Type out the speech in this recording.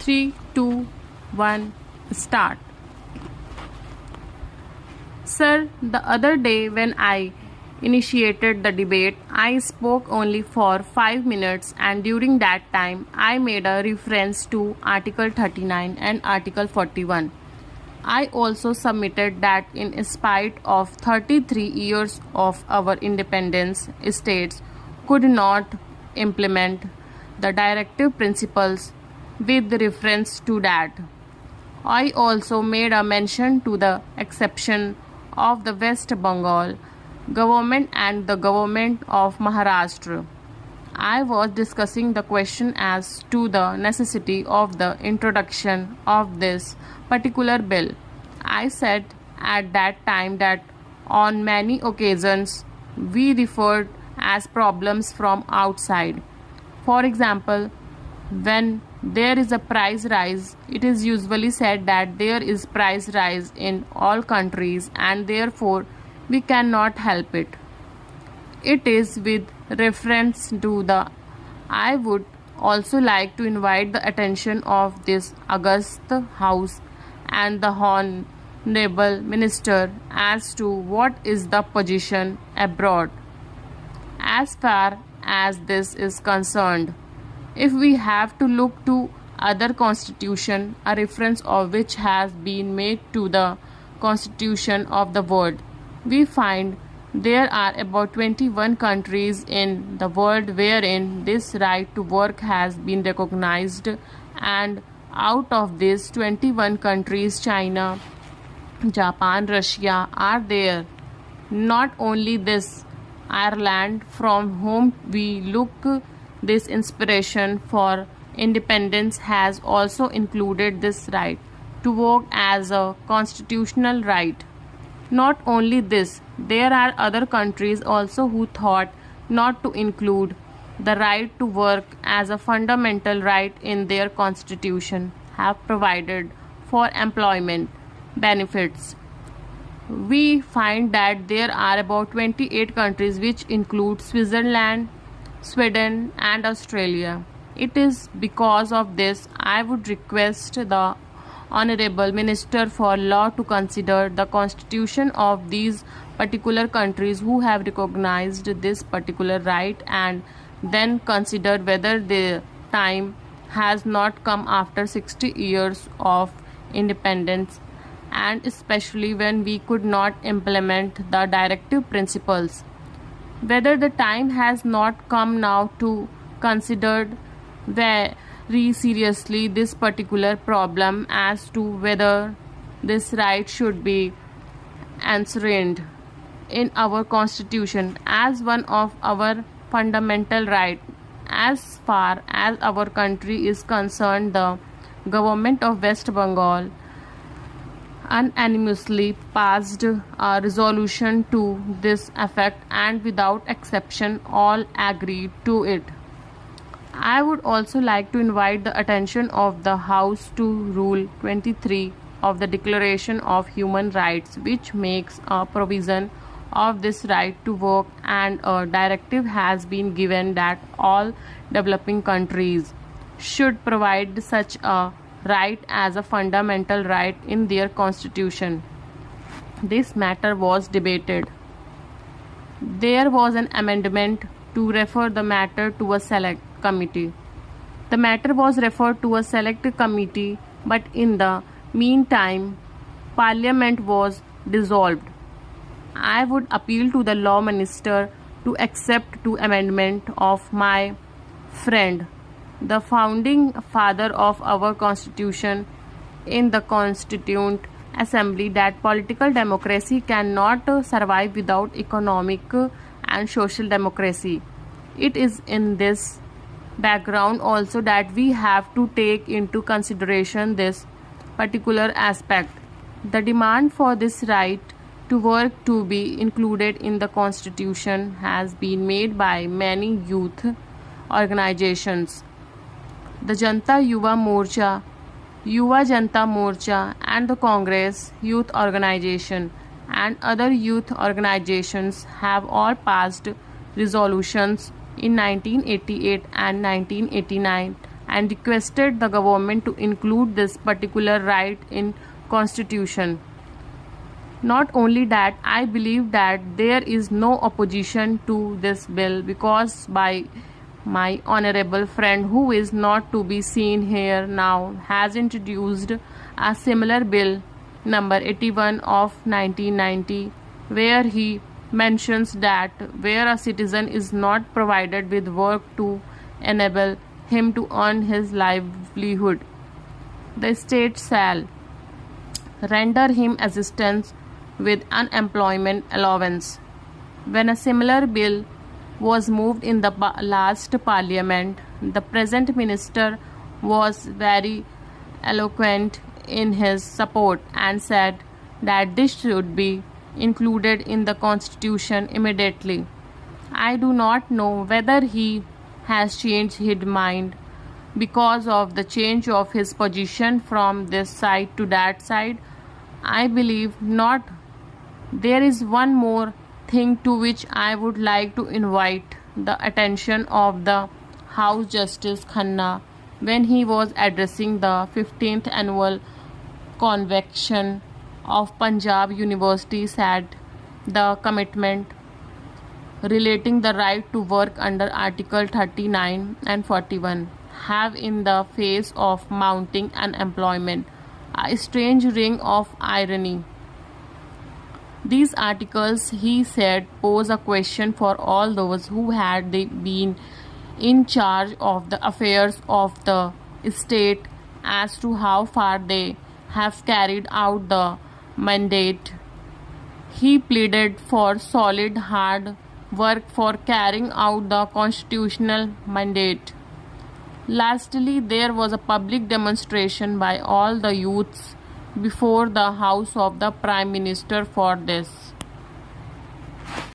3, 2, 1, start. Sir, the other day when I initiated the debate, I spoke only for 5 minutes, and during that time, I made a reference to Article 39 and Article 41. I also submitted that in spite of 33 years of our independence, states could not implement the directive principles with reference to that. I also made a mention to the exception of the West Bengal government and the government of Maharashtra. I was discussing the question as to the necessity of the introduction of this particular bill. I said at that time that on many occasions we referred as problems from outside. For example, when there is a price rise, it is usually said that there is price rise in all countries and therefore we cannot help it. It is with reference to the I would also like to invite the attention of this august House and the Honorable Minister as to what is the position abroad. As far as this is concerned, if we have to look to other constitution, a reference of which has been made to the constitution of the world, we find there are about 21 countries in the world wherein this right to work has been recognized, and out of these 21 countries, China, Japan, Russia are there. Not only this, Ireland, from whom we look this inspiration for independence, has also included this right to work as a constitutional right. Not only this, there are other countries also who thought not to include the right to work as a fundamental right in their constitution, have provided for employment benefits. We find that there are about 28 countries which include Switzerland, Sweden and Australia. It is because of this I would request the Honorable Minister for Law to consider the constitution of these particular countries who have recognized this particular right, and then consider whether the time has not come after 60 years of independence, and especially when we could not implement the directive principles, whether the time has not come now to consider very seriously this particular problem as to whether this right should be enshrined in our constitution as one of our fundamental rights. As far as our country is concerned, the government of West Bengal unanimously passed a resolution to this effect, and without exception all agreed to it. I would also like to invite the attention of the House to Rule 23 of the Declaration of Human Rights, which makes a provision of this right to work, and a directive has been given that all developing countries should provide such a right as a fundamental right in their constitution. This matter was debated. There was an amendment to refer the matter to a select committee. The matter was referred to a select committee, but in the meantime, Parliament was dissolved. I would appeal to the Law Minister to accept two amendment of my friend, the founding father of our constitution, in the Constituent Assembly, that political democracy cannot survive without economic and social democracy. It is in this background also that we have to take into consideration this particular aspect. The demand for this right to work to be included in the constitution has been made by many youth organizations. The Janta Yuva Morcha, Yuva Janta Morcha and the Congress Youth Organization and other youth organizations have all passed resolutions in 1988 and 1989 and requested the government to include this particular right in constitution. Not only that, I believe that there is no opposition to this bill because by my honorable friend who is not to be seen here now has introduced a similar bill number 81 of 1990 where he mentions that where a citizen is not provided with work to enable him to earn his livelihood, the state shall render him assistance with unemployment allowance. When a similar bill was moved in the last parliament, the present minister was very eloquent in his support and said that this should be included in the constitution immediately. I do not know whether he has changed his mind because of the change of his position from this side to that side. I believe not. There is one more thing to which I would like to invite the attention of the House Justice Khanna when he was addressing the 15th annual convention of Punjab University said the commitment relating the right to work under Article 39 and 41 have in the face of mounting unemployment a strange ring of irony. These articles, he said, pose a question for all those who had been in charge of the affairs of the state as to how far they have carried out the mandate. He pleaded for solid hard work for carrying out the constitutional mandate. Lastly, there was a public demonstration by all the youths before the house of the Prime Minister for this.